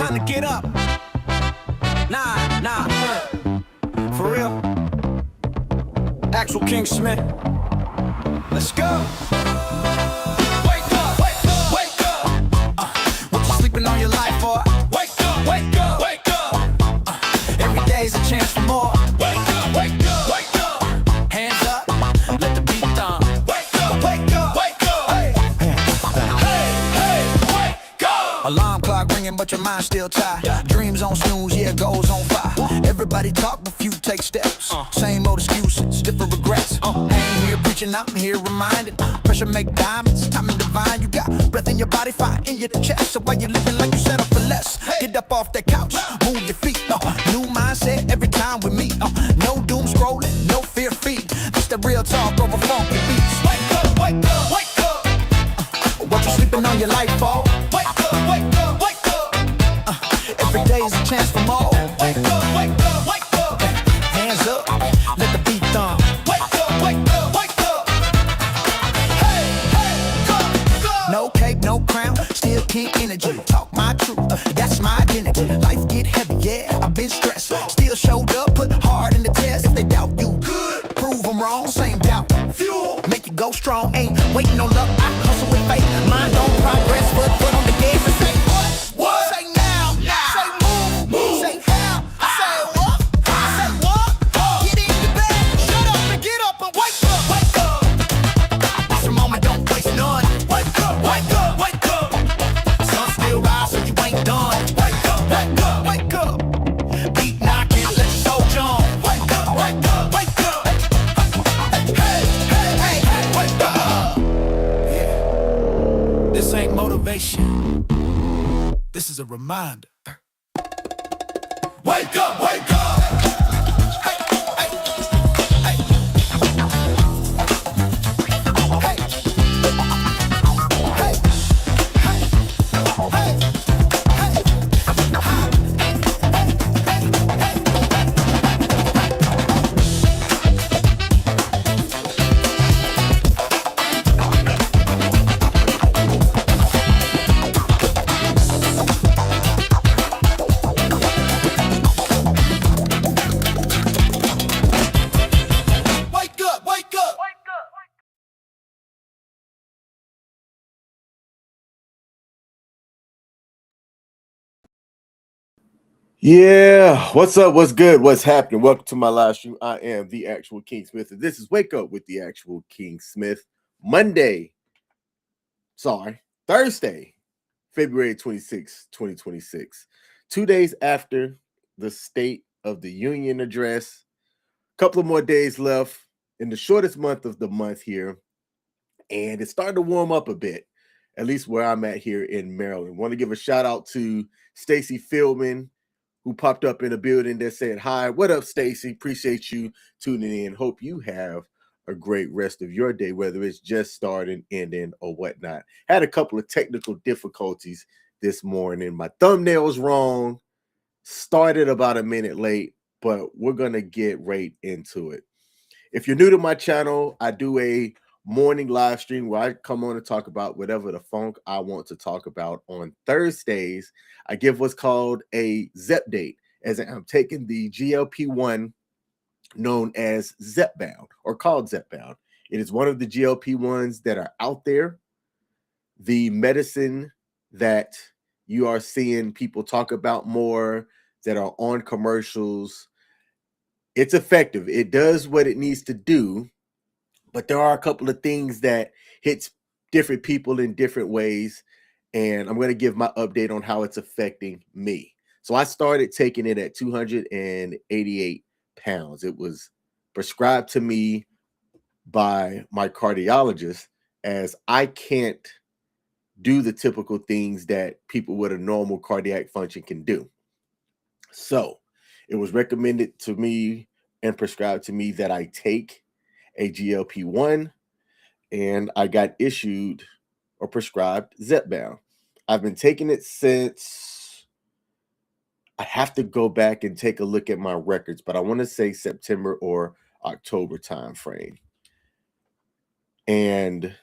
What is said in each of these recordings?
time to get up. Nah. For real. Actual King Smith. Let's go. Wake up. What you sleeping on your life for? Wake up. Every day's a chance for more. Wake up. Hands up, let the beat thump. Wake up. Hey, wake up. Alarm clock ringing, but your mind's still tired. Dreams on snooze, yeah, goals on fire. Everybody talk, but few take steps. Same old excuses, different regrets. I ain't here preaching, I'm here reminding. Pressure make diamonds, timing divine. You got breath in your body, fire in your chest. So why you living like you settle for less? Get up off that couch, move your feet. New mindset every time we meet. No doom scrolling, no fear feed. This the real talk over funky beats. Wake up. What you sleeping on your life for? Wake up. Every day's a chance for more. Wake up. Hands up, let the beat thump. Wake up. Hey, go. No cape, no crown, still king energy. Talk my truth, that's my identity. Life get heavy, yeah, I've been stressed. Still showed up, put hard in the test. If they doubt you, good, prove them wrong. Same doubt, fuel, make you go strong. Ain't waiting on luck, I hustle with faith. Mind on progress, foot on the gas and say what? Say now, say move, say how, say what? Get in the bed, shut up and get up and wake up. It's a moment, don't waste none. Wake up. Sun still rise, so you ain't done. Wake up. Beat knocking, let your soul jump. Wake up. Hey, wake up. Yeah. This ain't motivation. This is a reminder. Wake up. Yeah, what's up? What's good? What's happening? Welcome to my live stream. I am the actual King Smith, and this is Wake Up with the Actual King Smith. Thursday, February 26, 2026. 2 days after the State of the Union address. A couple of more days left in the shortest month of the month here, and it's starting to warm up a bit, at least where I'm at here in Maryland. Want to give a shout out to Stacy Fieldman, who popped up in a building that said, hi, what up, Stacy? Appreciate you tuning in. Hope you have a great rest of your day, whether it's just starting, ending, or whatnot. Had a couple of technical difficulties this morning. My thumbnail's wrong. Started about a minute late, but we're going to get right into it. If you're new to my channel, I do a morning live stream where I come on and talk about whatever the funk I want to talk about. On Thursdays, I give what's called a Zepdate, as I'm taking the GLP-1 known as Zepbound, or called Zepbound. It is one of the GLP-1s that are out there. The medicine that you are seeing people talk about more, that are on commercials. It's effective. It does what it needs to do. But there are a couple of things that hits different people in different ways, and I'm going to give my update on how it's affecting me. So I started taking it at 288 pounds. It was prescribed to me by my cardiologist, as I can't do the typical things that people with a normal cardiac function can do. So it was recommended to me and prescribed to me that I take a GLP-1, and I got issued or prescribed Zepbound. I've been taking it since, I have to go back and take a look at my records, but I want to say September or October time frame. And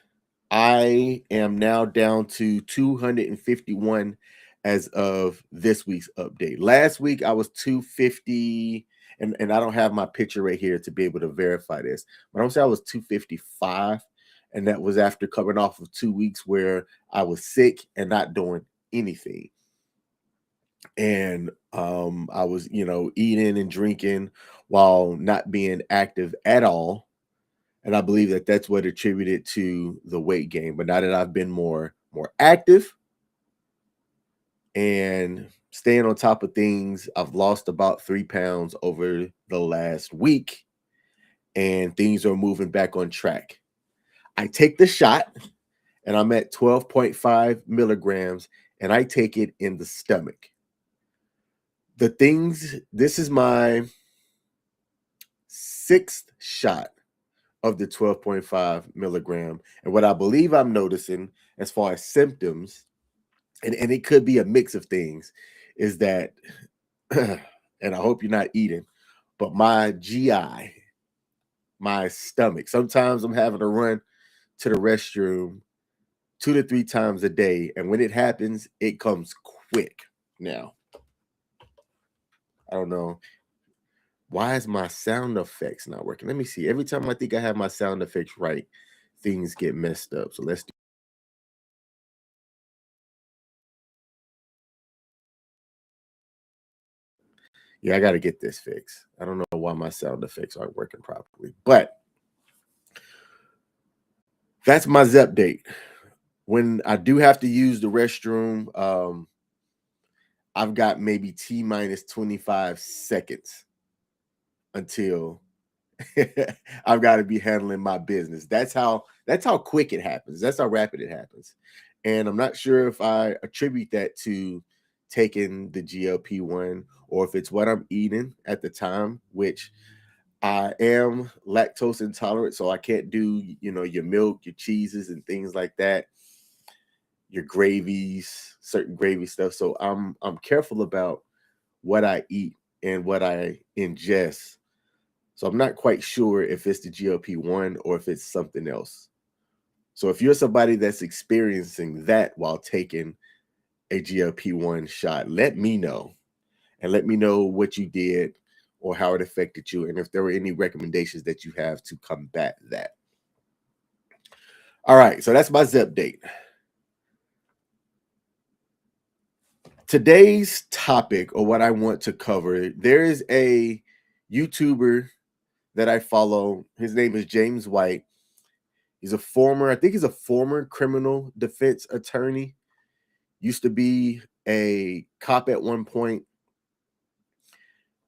I am now down to 251 as of this week's update. Last week I was 250, and I don't have my picture right here to be able to verify this, but I'm saying I was 255, and that was after coming off of 2 weeks where I was sick and not doing anything. And I was, eating and drinking while not being active at all. And I believe that that's what attributed to the weight gain. But now that I've been more active and staying on top of things, I've lost about 3 pounds over the last week, and things are moving back on track. I take the shot, and I'm at 12.5 milligrams, and I take it in the stomach. This is my 6th shot of the 12.5 milligram. And what I believe I'm noticing as far as symptoms, and it could be a mix of things, is that, and I hope you're not eating, but my GI, my stomach, sometimes I'm having to run to the restroom 2 to 3 times a day. And when it happens, it comes quick. Now, I don't know. Why is my sound effects not working? Let me see. Every time I think I have my sound effects right, things get messed up. So let's do. Yeah, I got to get this fixed. I don't know why my sound effects aren't working properly, but that's my Zepdate. When I do have to use the restroom, I've got maybe T minus 25 seconds until I've got to be handling my business. That's how quick it happens. That's how rapid it happens. And I'm not sure if I attribute that to taking the GLP-1 or if it's what I'm eating at the time, which I am lactose intolerant, so I can't do, your milk, your cheeses and things like that, your gravies, certain gravy stuff. So I'm careful about what I eat and what I ingest. So I'm not quite sure if it's the GLP-1 or if it's something else. So if you're somebody that's experiencing that while taking a GLP-1 shot, let me know. And let me know what you did or how it affected you, and if there were any recommendations that you have to combat that. All right, so that's my Zepdate. Today's topic, or what I want to cover, there is a YouTuber that I follow. His name is James White. I think he's a former criminal defense attorney. Used to be a cop at one point.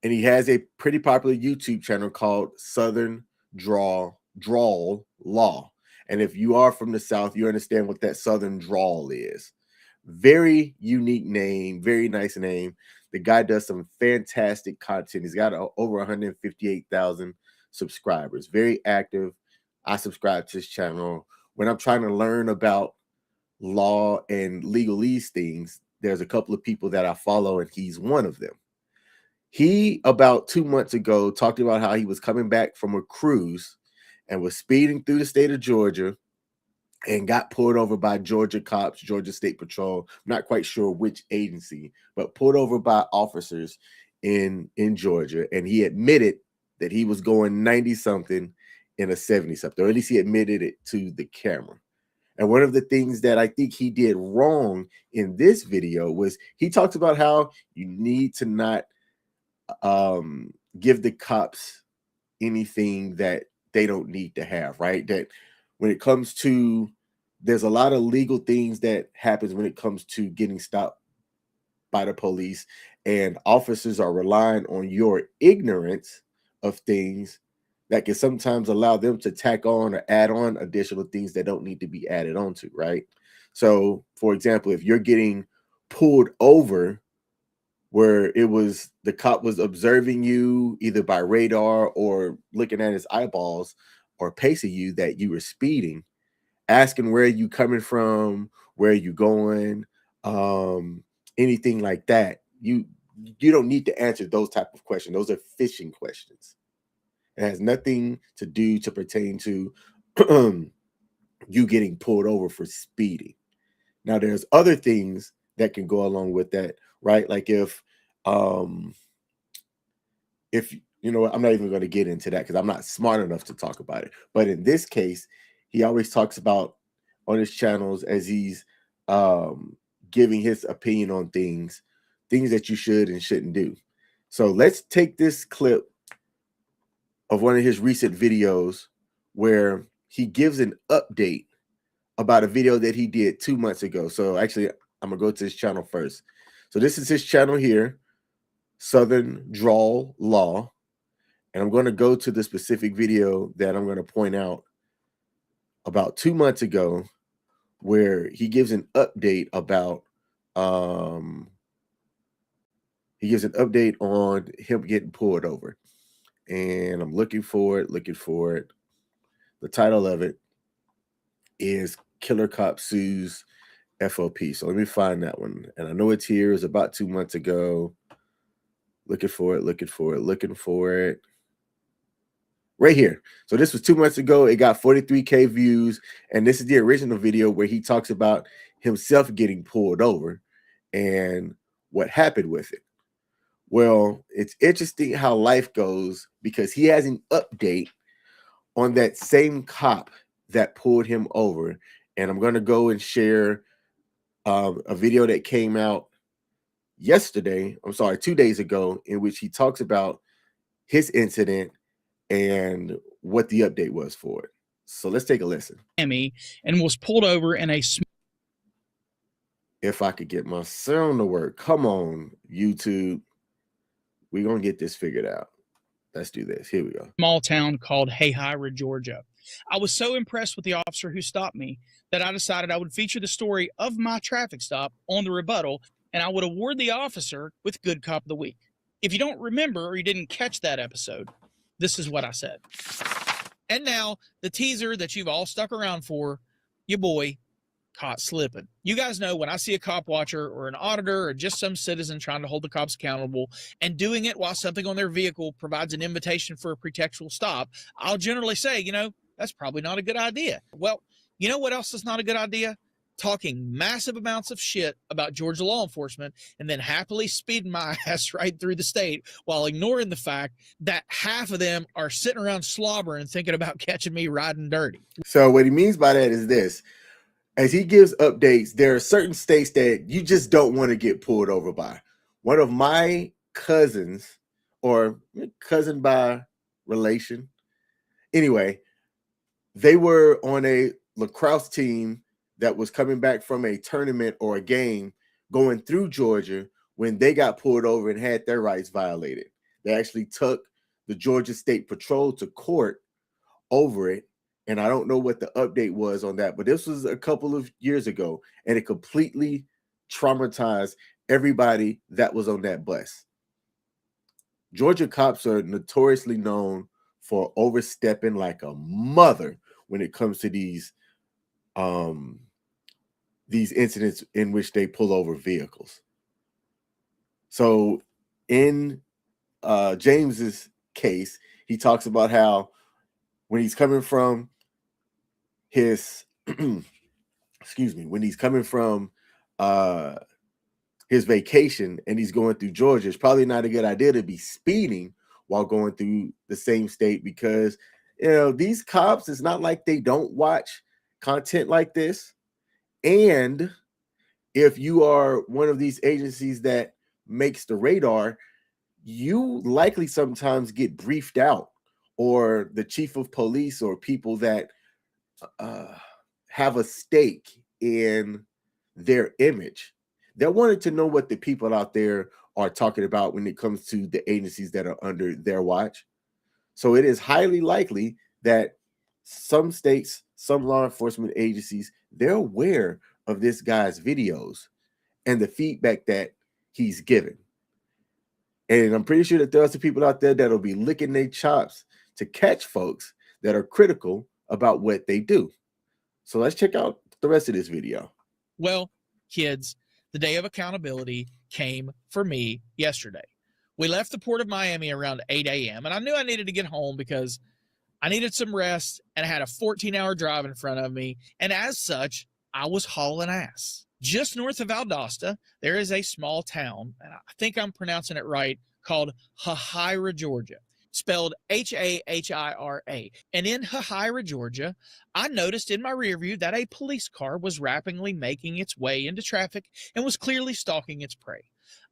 And he has a pretty popular YouTube channel called Southern Drawl Law. And if you are from the South, you understand what that Southern Drawl is. Very unique name, very nice name. The guy does some fantastic content. He's got over 158,000 subscribers. Very active. I subscribe to his channel. When I'm trying to learn about law and legalese things, there's a couple of people that I follow, and he's one of them. He, about 2 months ago, talked about how he was coming back from a cruise and was speeding through the state of Georgia and got pulled over by Georgia cops, Georgia State Patrol. I'm not quite sure which agency, but pulled over by officers in Georgia. And he admitted that he was going 90-something in a 70-something, or at least he admitted it to the camera. And one of the things that I think he did wrong in this video was he talked about how you need to not give the cops anything that they don't need to have, right? That when it comes to, there's a lot of legal things that happens when it comes to getting stopped by the police, and officers are relying on your ignorance of things that can sometimes allow them to tack on or add on additional things that don't need to be added on to, right? So, for example, if you're getting pulled over where the cop was observing you either by radar or looking at his eyeballs or pacing you, that you were speeding, asking where you coming from, where you going, anything like that, you don't need to answer those type of questions. Those are fishing questions. It has nothing to pertain to you getting pulled over for speeding. Now, there's other things that can go along with that, right? Like if you know what, I'm not even going to get into that because I'm not smart enough to talk about it. But in this case, he always talks about on his channels as he's giving his opinion on things that you should and shouldn't do. So let's take this clip of one of his recent videos where he gives an update about a video that he did 2 months ago. So actually, I'm gonna go to his channel first. So this is his channel here, Southern Drawl Law. And I'm going to go to the specific video that I'm going to point out about 2 months ago, where he gives an update about he gives an update on him getting pulled over. And I'm looking for it. The title of it is Killer Cop Sues FOP. So let me find that one. And I know it's here. It's about 2 months ago. Looking for it. Right here. So this was 2 months ago. It got 43K views. And this is the original video where he talks about himself getting pulled over and what happened with it. Well, it's interesting how life goes because he has an update on that same cop that pulled him over. And I'm going to go and share a video that came out yesterday. 2 days ago, in which he talks about his incident and what the update was for it. So let's take a listen. And was pulled over in a If I could get my sound to work. Come on, YouTube. We're going to get this figured out. Let's do this. Here we go. small town called Hayhira, Georgia. I was so impressed with the officer who stopped me that I decided I would feature the story of my traffic stop on the rebuttal, and I would award the officer with Good Cop of the Week. If you don't remember or you didn't catch that episode, this is what I said. And now, the teaser that you've all stuck around for, your boy caught slipping. You guys know when I see a cop watcher or an auditor or just some citizen trying to hold the cops accountable and doing it while something on their vehicle provides an invitation for a pretextual stop, I'll generally say, you know, that's probably not a good idea. Well, you know what else is not a good idea? Talking massive amounts of shit about Georgia law enforcement and then happily speeding my ass right through the state while ignoring the fact that half of them are sitting around slobbering thinking about catching me riding dirty. So what he means by that is this. As he gives updates, there are certain states that you just don't want to get pulled over by. One of my cousins, or cousin by relation, anyway, they were on a lacrosse team that was coming back from a tournament or a game going through Georgia when they got pulled over and had their rights violated. They actually took the Georgia State Patrol to court over it. And I don't know what the update was on that, but this was a couple of years ago, and it completely traumatized everybody that was on that bus. Georgia cops are notoriously known for overstepping like a mother when it comes to these incidents in which they pull over vehicles. So in James's case, he talks about how when he's coming from his when he's coming from his vacation and he's going through Georgia, it's probably not a good idea to be speeding while going through the same state because, you know, these cops, it's not like they don't watch content like this. And if you are one of these agencies that makes the radar, you likely sometimes get briefed out, or the chief of police or people that have a stake in their image. They're wanting to know what the people out there are talking about when it comes to the agencies that are under their watch. So it is highly likely that some states, some law enforcement agencies, they're aware of this guy's videos and the feedback that he's given. And I'm pretty sure that there are some people out there that'll be licking their chops to catch folks that are critical about what they do. So let's check out the rest of this video. Well, kids, the day of accountability came for me yesterday. We left the port of Miami around 8 a.m. and I knew I needed to get home because I needed some rest and I had a 14-hour drive in front of me. And as such, I was hauling ass. Just north of Valdosta, there is a small town, and I think I'm pronouncing it right, called Hahira, Georgia, spelled Hahira. And in Hahira, Georgia, I noticed in my rear view that a police car was rapidly making its way into traffic and was clearly stalking its prey.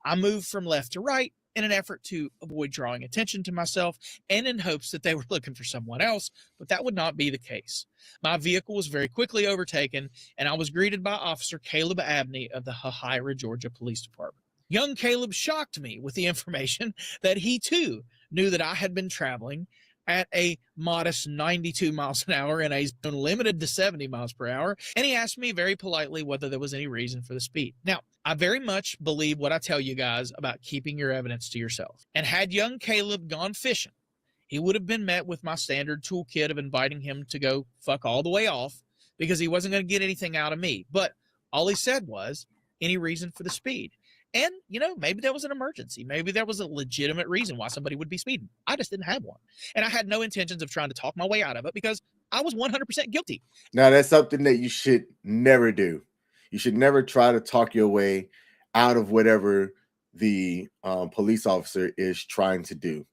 I moved from left to right in an effort to avoid drawing attention to myself and in hopes that they were looking for someone else, but that would not be the case. My vehicle was very quickly overtaken, and I was greeted by Officer Caleb Abney of the Hahira, Georgia Police Department. Young Caleb shocked me with the information that he too knew that I had been traveling at a modest 92 miles an hour in a zone limited to 70 miles per hour, and he asked me very politely whether there was any reason for the speed. Now, I very much believe what I tell you guys about keeping your evidence to yourself. And had young Caleb gone fishing, he would have been met with my standard toolkit of inviting him to go fuck all the way off because he wasn't going to get anything out of me. But all he said was, any reason for the speed? And, maybe there was an emergency. Maybe there was a legitimate reason why somebody would be speeding. I just didn't have one. And I had no intentions of trying to talk my way out of it because I was 100% guilty. Now, that's something that you should never do. You should never try to talk your way out of whatever the police officer is trying to do.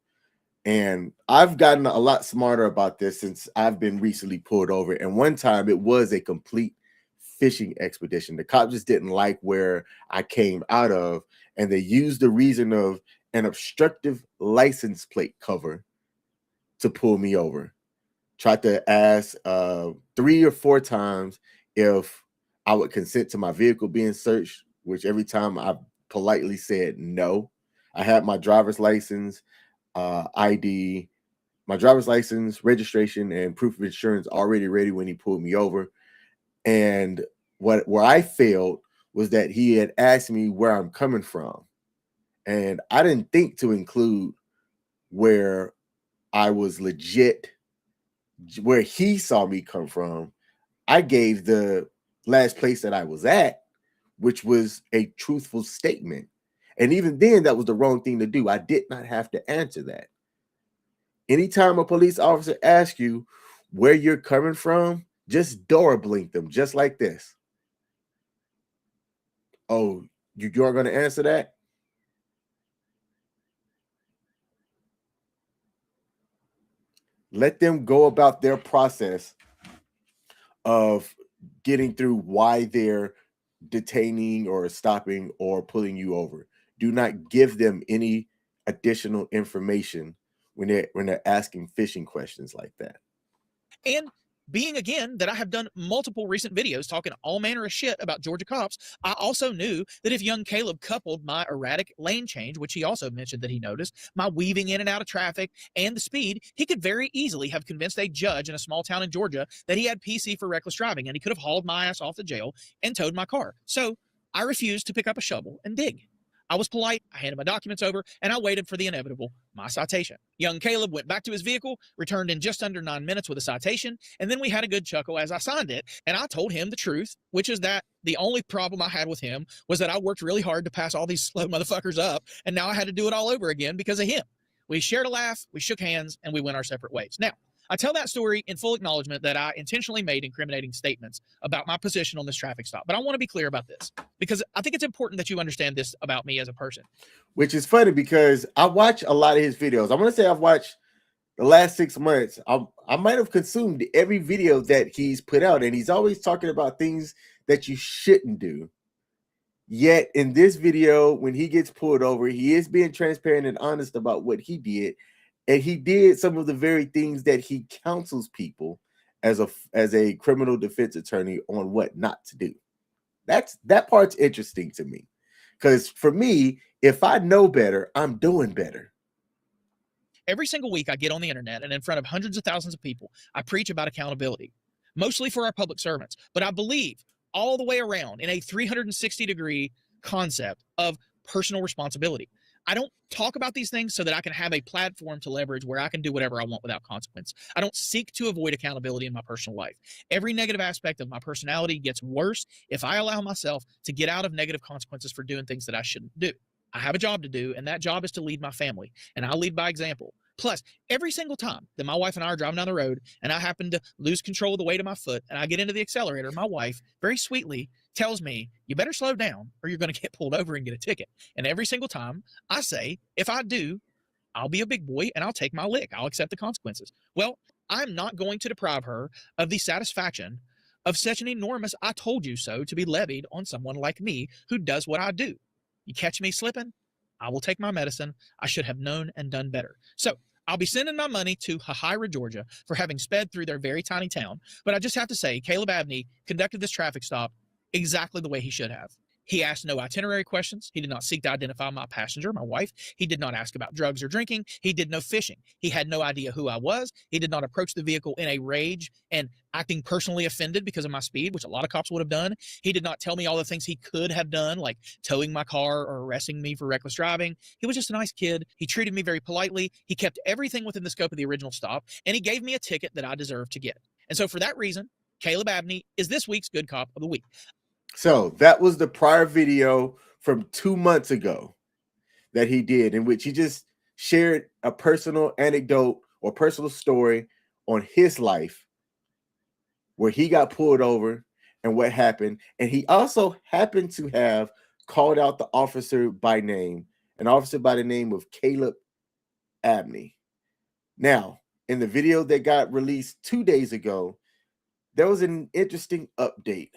And I've gotten a lot smarter about this since I've been recently pulled over. And one time it was a complete fishing expedition. The cop just didn't like where I came out of, and they used the reason of an obstructive license plate cover to pull me over. Tried to ask 3 or 4 times if I would consent to my vehicle being searched, which every time I politely said no. I had my driver's license, ID, my driver's license, registration, and proof of insurance already ready when he pulled me over. And where I failed was that he had asked me where I'm coming from. And I didn't think to include where I was legit, where he saw me come from. I gave the last place that I was at, which was a truthful statement. And even then, that was the wrong thing to do. I did not have to answer that. Anytime a police officer asks you where you're coming from, just door blink them, just like this. Oh, you're going to answer that? Let them go about their process of getting through why they're detaining or stopping or pulling you over. Do not give them any additional information when they're asking fishing questions like that. And being, again, that I have done multiple recent videos talking all manner of shit about Georgia cops, I also knew that if young Caleb coupled my erratic lane change, which he also mentioned that he noticed, my weaving in and out of traffic, and the speed, he could very easily have convinced a judge in a small town in Georgia that he had PC for reckless driving, and he could have hauled my ass off to jail and towed my car. So I refused to pick up a shovel and dig. I was polite, I handed my documents over, and I waited for the inevitable, my citation. Young Caleb went back to his vehicle, returned in just under 9 minutes with a citation, and then we had a good chuckle as I signed it, and I told him the truth, which is that the only problem I had with him was that I worked really hard to pass all these slow motherfuckers up, and now I had to do it all over again because of him. We shared a laugh, we shook hands, and we went our separate ways. Now, I tell that story in full acknowledgement that I intentionally made incriminating statements about my position on this traffic stop. But I want to be clear about this because I think it's important that you understand this about me as a person. Which is funny because I watch a lot of his videos. I'm going to say I've watched the last 6 months. I might have consumed every video that he's put out, and he's always talking about things that you shouldn't do. Yet in this video, when he gets pulled over, he is being transparent and honest about what he did. And he did some of the very things that he counsels people as a criminal defense attorney on what not to do. That part's interesting to me. Because for me, if I know better, I'm doing better. Every single week I get on the internet and in front of hundreds of thousands of people, I preach about accountability, mostly for our public servants. But I believe all the way around in a 360-degree concept of personal responsibility. I don't talk about these things so that I can have a platform to leverage where I can do whatever I want without consequence. I don't seek to avoid accountability in my personal life. Every negative aspect of my personality gets worse if I allow myself to get out of negative consequences for doing things that I shouldn't do. I have a job to do, and that job is to lead my family, and I lead by example. Plus, every single time that my wife and I are driving down the road and I happen to lose control of the weight of my foot and I get into the accelerator, my wife very sweetly tells me, you better slow down or you're going to get pulled over and get a ticket. And every single time I say, if I do, I'll be a big boy and I'll take my lick. I'll accept the consequences. Well, I'm not going to deprive her of the satisfaction of such an enormous I told you so to be levied on someone like me who does what I do. You catch me slipping, I will take my medicine. I should have known and done better. So I'll be sending my money to Hahira, Georgia for having sped through their very tiny town. But I just have to say, Caleb Abney conducted this traffic stop exactly the way he should have. He asked no itinerary questions. He did not seek to identify my passenger, my wife. He did not ask about drugs or drinking. He did no fishing. He had no idea who I was. He did not approach the vehicle in a rage and acting personally offended because of my speed, which a lot of cops would have done. He did not tell me all the things he could have done, like towing my car or arresting me for reckless driving. He was just a nice kid. He treated me very politely. He kept everything within the scope of the original stop, and he gave me a ticket that I deserved to get. And so for that reason, Caleb Abney is this week's Good Cop of the Week. So that was the prior video from 2 months ago that he did, in which he just shared a personal anecdote or personal story on his life where he got pulled over and what happened. And he also happened to have called out the officer by name, an officer by the name of Caleb Abney. Now, in the video that got released 2 days ago, there was an interesting update.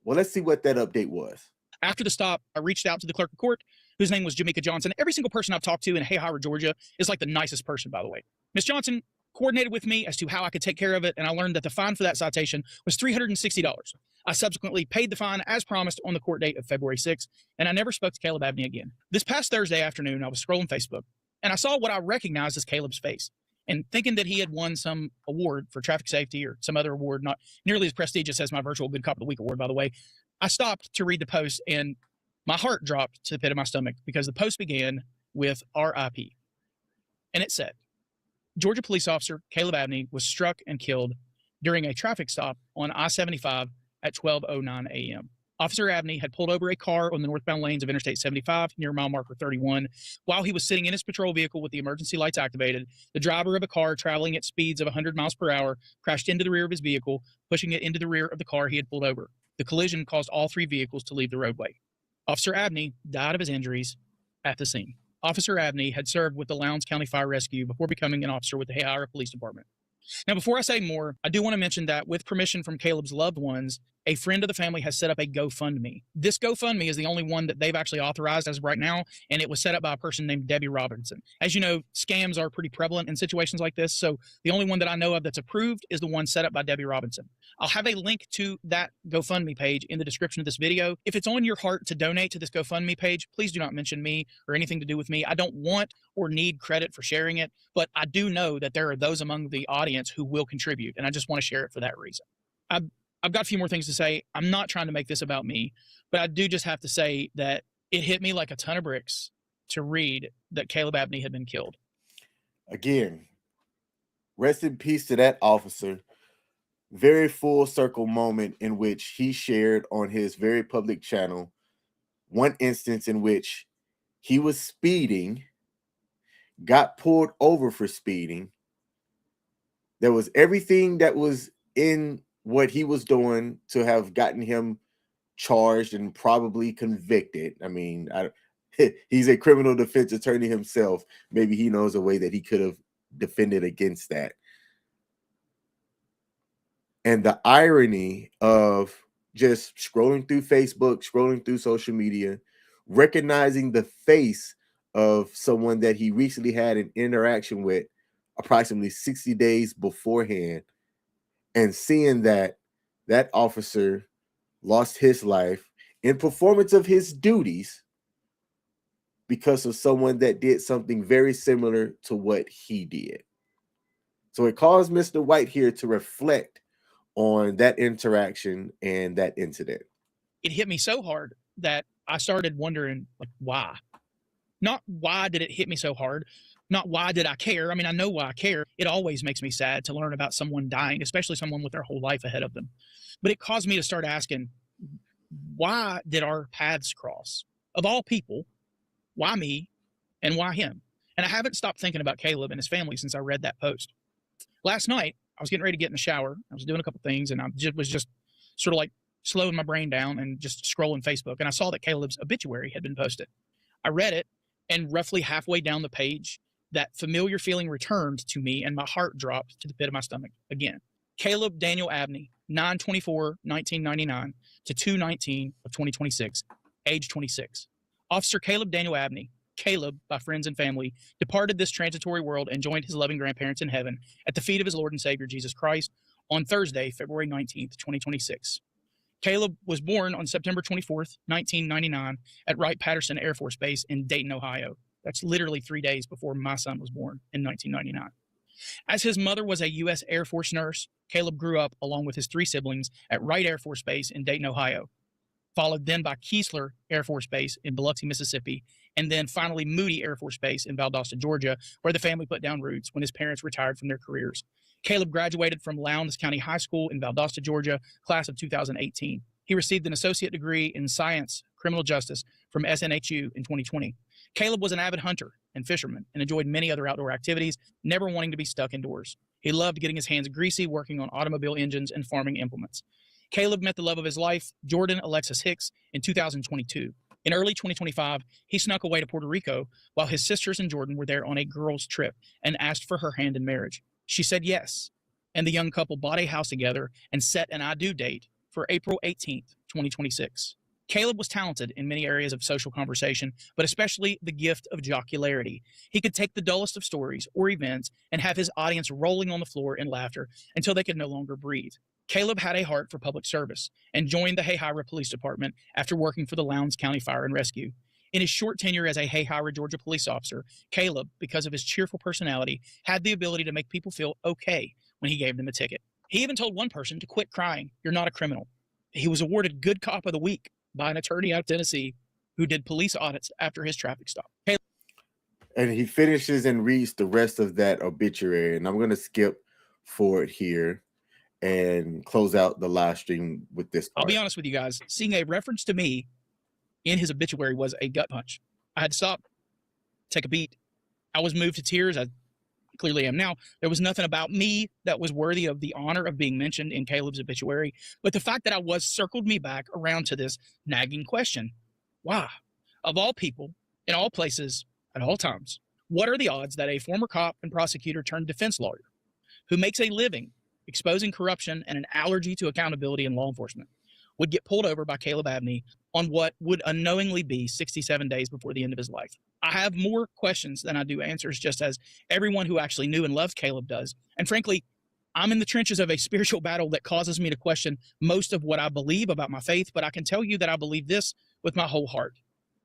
Well, let's see what that update was. After the stop, I reached out to the clerk of court, whose name was Jamaica Johnson. Every single person I've talked to in Hahira, Georgia is like the nicest person, by the way. Miss Johnson coordinated with me as to how I could take care of it, and I learned that the fine for that citation was $360. I subsequently paid the fine as promised on the court date of February 6th, and I never spoke to Caleb Abney again. This past Thursday afternoon, I was scrolling Facebook, and I saw what I recognized as Caleb's face. And thinking that he had won some award for traffic safety or some other award, not nearly as prestigious as my virtual Good Cop of the Week award, by the way, I stopped to read the post and my heart dropped to the pit of my stomach because the post began with RIP. And it said, Georgia police officer Caleb Abney was struck and killed during a traffic stop on I-75 at 12:09 a.m. Officer Abney had pulled over a car on the northbound lanes of Interstate 75 near mile marker 31. While he was sitting in his patrol vehicle with the emergency lights activated, the driver of a car traveling at speeds of 100 miles per hour crashed into the rear of his vehicle, pushing it into the rear of the car he had pulled over. The collision caused all three vehicles to leave the roadway. Officer Abney died of his injuries at the scene. Officer Abney had served with the Lowndes County Fire Rescue before becoming an officer with the Hahira Police Department. Now, before I say more, I do want to mention that with permission from Caleb's loved ones, a friend of the family has set up a GoFundMe. This GoFundMe is the only one that they've actually authorized as of right now, and it was set up by a person named Debbie Robinson. As you know, scams are pretty prevalent in situations like this, so the only one that I know of that's approved is the one set up by Debbie Robinson. I'll have a link to that GoFundMe page in the description of this video. If it's on your heart to donate to this GoFundMe page, please do not mention me or anything to do with me. I don't want or need credit for sharing it, but I do know that there are those among the audience who will contribute, and I just want to share it for that reason. I've got a few more things to say. I'm not trying to make this about me, but I do just have to say that it hit me like a ton of bricks to read that Caleb Abney had been killed. Again, rest in peace to that officer. Very full circle moment in which he shared on his very public channel one instance in which he was speeding, got pulled over for speeding. There was everything that was in what he was doing to have gotten him charged and probably convicted. I mean, he's a criminal defense attorney himself. Maybe he knows a way that he could have defended against that. And the irony of just scrolling through Facebook, scrolling through social media, recognizing the face of someone that he recently had an interaction with approximately 60 days beforehand, and seeing that that officer lost his life in performance of his duties because of someone that did something very similar to what he did. So it caused Mr. White here to reflect on that interaction and that incident. It hit me so hard that I started wondering, like, why? Not why did it hit me so hard? Not why did I care? I mean, I know why I care. It always makes me sad to learn about someone dying, especially someone with their whole life ahead of them. But it caused me to start asking, why did our paths cross? Of all people, why me and why him? And I haven't stopped thinking about Caleb and his family since I read that post. Last night, I was getting ready to get in the shower. I was doing a couple things, and I was just sort of like slowing my brain down and just scrolling Facebook. And I saw that Caleb's obituary had been posted. I read it, and roughly halfway down the page, that familiar feeling returned to me, and my heart dropped to the pit of my stomach again. Caleb Daniel Abney, 9/24/1999 to 2/19 of 2026, age 26. Officer Caleb Daniel Abney, Caleb, by friends and family, departed this transitory world and joined his loving grandparents in heaven at the feet of his Lord and Savior Jesus Christ on Thursday, February 19th, 2026. Caleb was born on September 24th, 1999 at Wright-Patterson Air Force Base in Dayton, Ohio. That's literally 3 days before my son was born in 1999. As his mother was a U.S. Air Force nurse, Caleb grew up along with his 3 siblings at Wright Air Force Base in Dayton, Ohio, followed then by Keesler Air Force Base in Biloxi, Mississippi, and then finally Moody Air Force Base in Valdosta, Georgia, where the family put down roots when his parents retired from their careers. Caleb graduated from Lowndes County High School in Valdosta, Georgia, class of 2018. He received an associate degree in science, criminal justice from SNHU in 2020. Caleb was an avid hunter and fisherman and enjoyed many other outdoor activities, never wanting to be stuck indoors. He loved getting his hands greasy, working on automobile engines and farming implements. Caleb met the love of his life, Jordan Alexis Hicks, in 2022. In early 2025, he snuck away to Puerto Rico while his sisters and Jordan were there on a girls' trip and asked for her hand in marriage. She said yes, and the young couple bought a house together and set an I do date for April 18th, 2026. Caleb was talented in many areas of social conversation, but especially the gift of jocularity. He could take the dullest of stories or events and have his audience rolling on the floor in laughter until they could no longer breathe. Caleb had a heart for public service and joined the Hayhira Police Department after working for the Lowndes County Fire and Rescue. In his short tenure as a Hayhira, Georgia police officer, Caleb, because of his cheerful personality, had the ability to make people feel okay when he gave them a ticket. He even told one person to quit crying. You're not a criminal. He was awarded Good Cop of the Week by an attorney out of Tennessee who did police audits after his traffic stop. And he finishes and reads the rest of that obituary. And I'm going to skip forward here and close out the live stream with this part. I'll be honest with you guys. Seeing a reference to me in his obituary was a gut punch. I had to stop, take a beat. I was moved to tears. I clearly am now. There was nothing about me that was worthy of the honor of being mentioned in Caleb's obituary. But the fact that I was circled me back around to this nagging question. Why? Of all people, in all places, at all times, what are the odds that a former cop and prosecutor turned defense lawyer who makes a living exposing corruption and an allergy to accountability in law enforcement would get pulled over by Caleb Abney on what would unknowingly be 67 days before the end of his life? I have more questions than I do answers, just as everyone who actually knew and loved Caleb does. And frankly, I'm in the trenches of a spiritual battle that causes me to question most of what I believe about my faith, but I can tell you that I believe this with my whole heart.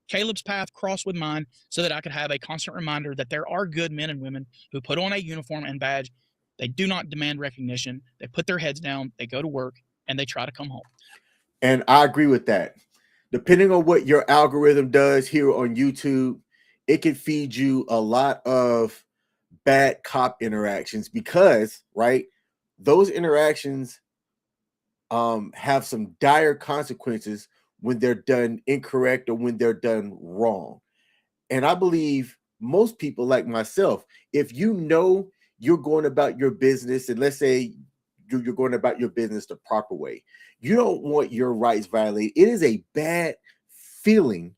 Caleb's path crossed with mine so that I could have a constant reminder that there are good men and women who put on a uniform and badge. They do not demand recognition. They put their heads down, they go to work, and they try to come home. And I agree with that. Depending on what your algorithm does here on YouTube, it can feed you a lot of bad cop interactions because, right, those interactions have some dire consequences when they're done incorrect or when they're done wrong. And I believe most people like myself, if you know you're going about your business, and let's say you're going about your business the proper way, you don't want your rights violated. It is a bad feeling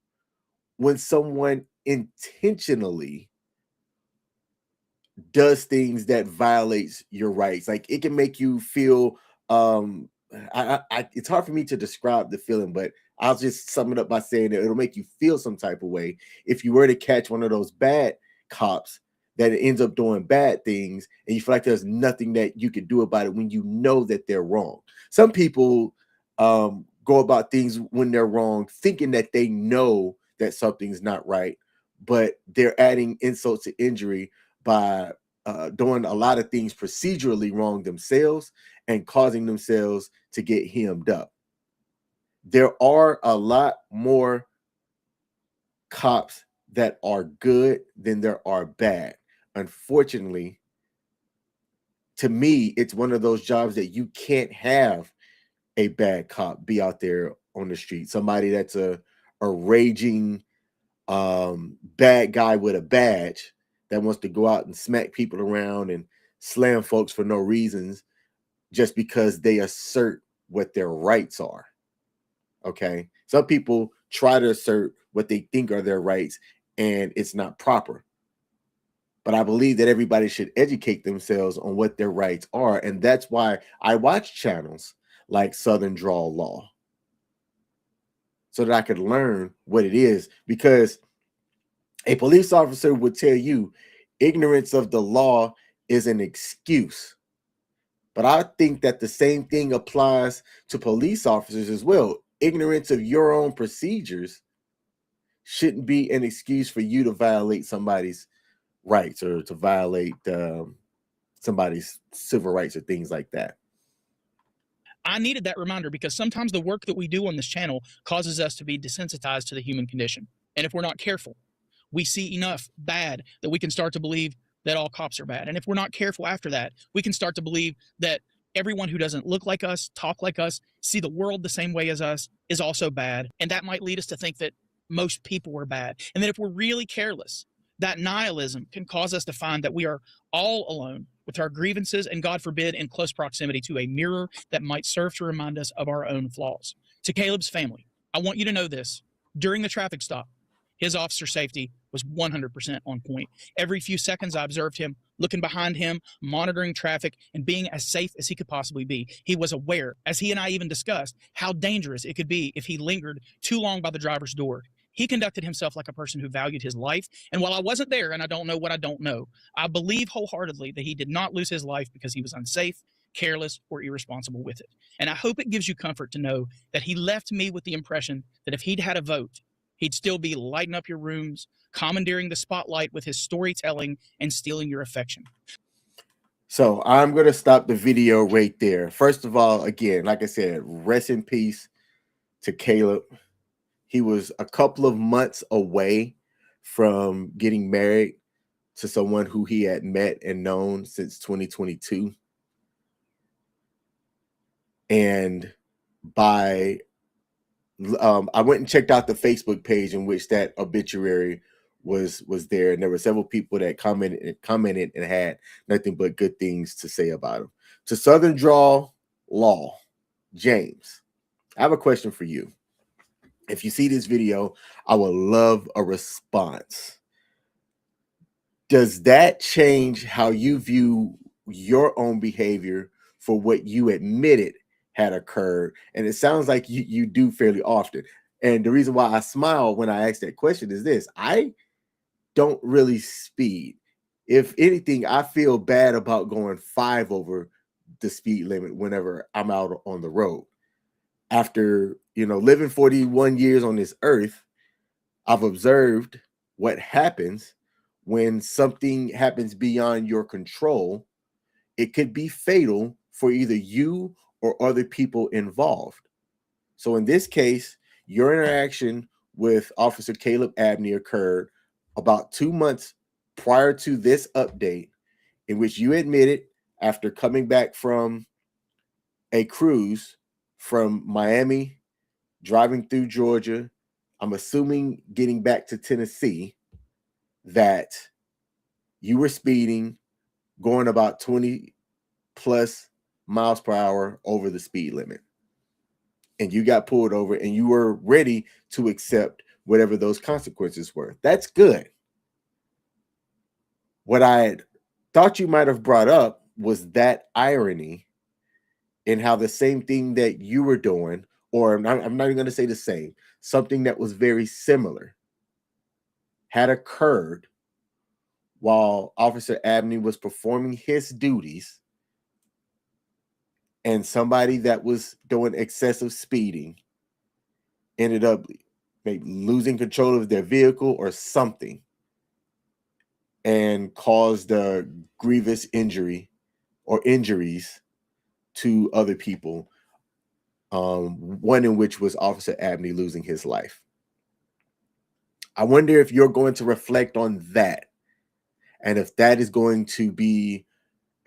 when someone intentionally does things that violates your rights. Like, it can make you feel it's hard for me to describe the feeling, but I'll just sum it up by saying that it'll make you feel some type of way if you were to catch one of those bad cops that ends up doing bad things and you feel like there's nothing that you can do about it when you know that they're wrong. Some people go about things when they're wrong thinking that they know that something's not right, but they're adding insult to injury by doing a lot of things procedurally wrong themselves and causing themselves to get hemmed up. There are a lot more cops that are good than there are bad. Unfortunately, to me, it's one of those jobs that you can't have a bad cop be out there on the street. Somebody that's a raging bad guy with a badge that wants to go out and smack people around and slam folks for no reasons just because they assert what their rights are. Okay. Some people try to assert what they think are their rights, and it's not proper. But I believe that everybody should educate themselves on what their rights are. And that's why I watch channels like Southern Draw Law, so that I could learn what it is. Because a police officer would tell you ignorance of the law is an excuse. But I think that the same thing applies to police officers as well. Ignorance of your own procedures shouldn't be an excuse for you to violate somebody's rights or to violate somebody's civil rights or things like that. I needed that reminder because sometimes the work that we do on this channel causes us to be desensitized to the human condition. And if we're not careful, we see enough bad that we can start to believe that all cops are bad. And if we're not careful after that, we can start to believe that everyone who doesn't look like us, talk like us, see the world the same way as us is also bad. And that might lead us to think that most people are bad. And that if we're really careless, that nihilism can cause us to find that we are all alone with our grievances and, God forbid, in close proximity to a mirror that might serve to remind us of our own flaws. To Caleb's family, I want you to know this. During the traffic stop, his officer safety was 100% on point. Every few seconds, I observed him looking behind him, monitoring traffic, and being as safe as he could possibly be. He was aware, as he and I even discussed, how dangerous it could be if he lingered too long by the driver's door. He conducted himself like a person who valued his life. And while I wasn't there and I don't know what I don't know, I believe wholeheartedly that he did not lose his life because he was unsafe, careless, or irresponsible with it. And I hope it gives you comfort to know that he left me with the impression that if he'd had a vote, he'd still be lighting up your rooms, commandeering the spotlight with his storytelling, and stealing your affection. So I'm going to stop the video right there. First of all, again, like I said, rest in peace to Caleb. He was a couple of months away from getting married to someone who he had met and known since 2022. And I went and checked out the Facebook page in which that obituary was there, and there were several people that commented and had nothing but good things to say about him. To Southern Draw Law, James, I have a question for you. If you see this video, I would love a response. Does that change how you view your own behavior for what you admitted had occurred? And it sounds like you do fairly often. And the reason why I smile when I ask that question is this: I don't really speed. If anything, I feel bad about going 5 over the speed limit whenever I'm out on the road. After, living 41 years on this earth, I've observed what happens when something happens beyond your control. It could be fatal for either you or other people involved. So in this case, your interaction with Officer Caleb Abney occurred about 2 months prior to this update, in which you admitted, after coming back from a cruise from Miami, driving through Georgia, I'm assuming getting back to Tennessee, that you were speeding, going about 20 plus miles per hour over the speed limit. And you got pulled over and you were ready to accept whatever those consequences were. That's good. What I had thought you might have brought up was that irony in how the same thing that you were doing, or I'm not even going to say the same, something that was very similar, had occurred while Officer Abney was performing his duties, and somebody that was doing excessive speeding ended up maybe losing control of their vehicle or something and caused a grievous injury or injuries to other people, one in which was Officer Abney losing his life. I wonder if you're going to reflect on that, and if that is going to be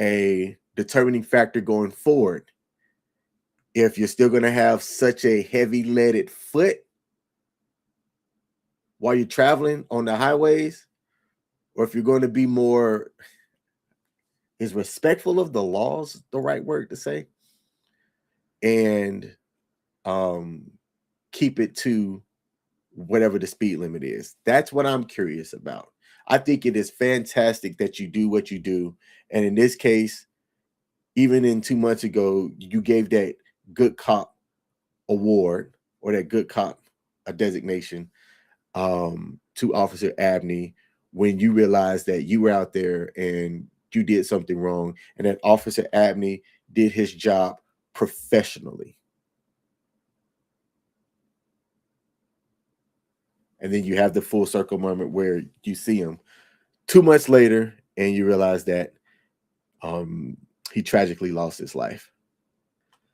a determining factor going forward. If you're still going to have such a heavy-leaded foot while you're traveling on the highways, or if you're going to be more, is respectful of the laws the right word to say? And keep it to whatever the speed limit is. That's what I'm curious about. I think it is fantastic that you do what you do. And in this case, even in 2 months ago, you gave that good cop award or that good cop a designation to Officer Abney when you realized that you were out there and you did something wrong, and that Officer Abney did his job professionally. And then you have the full circle moment where you see him 2 months later and you realize that he tragically lost his life.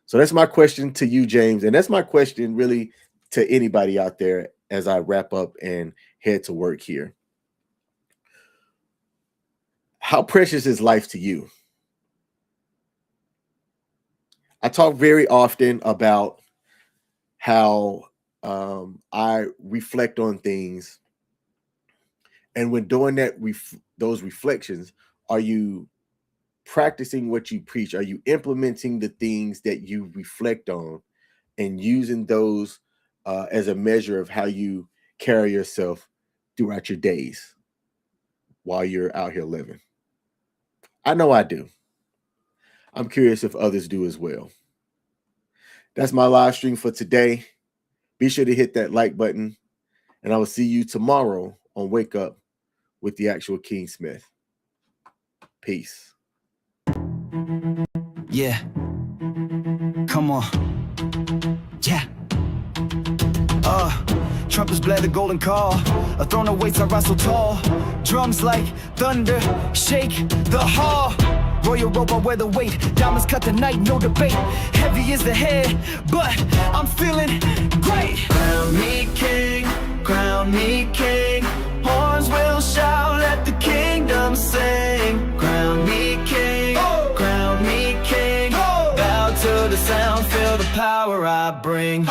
So that's my question to you, James. And that's my question really to anybody out there as I wrap up and head to work here. How precious is life to you? I talk very often about how I reflect on things. And when doing that, those reflections, are you practicing what you preach? Are you implementing the things that you reflect on and using those as a measure of how you carry yourself throughout your days while you're out here living? I know I do. I'm curious if others do as well. That's my live stream for today. Be sure to hit that like button, and I will see you tomorrow on Wake Up with the Actual King Smith. Peace. Yeah. Come on. Yeah. Trumpets blare the golden call. A throne awaits, I rise so tall. Drums like thunder, shake the hall. Royal robe, I wear the weight. Diamonds cut the night, no debate. Heavy is the head, but I'm feeling great. Crown me king, crown me king. Horns will shout, let the kingdom sing. Crown me king, crown me king. Bow to the sound, feel the power I bring.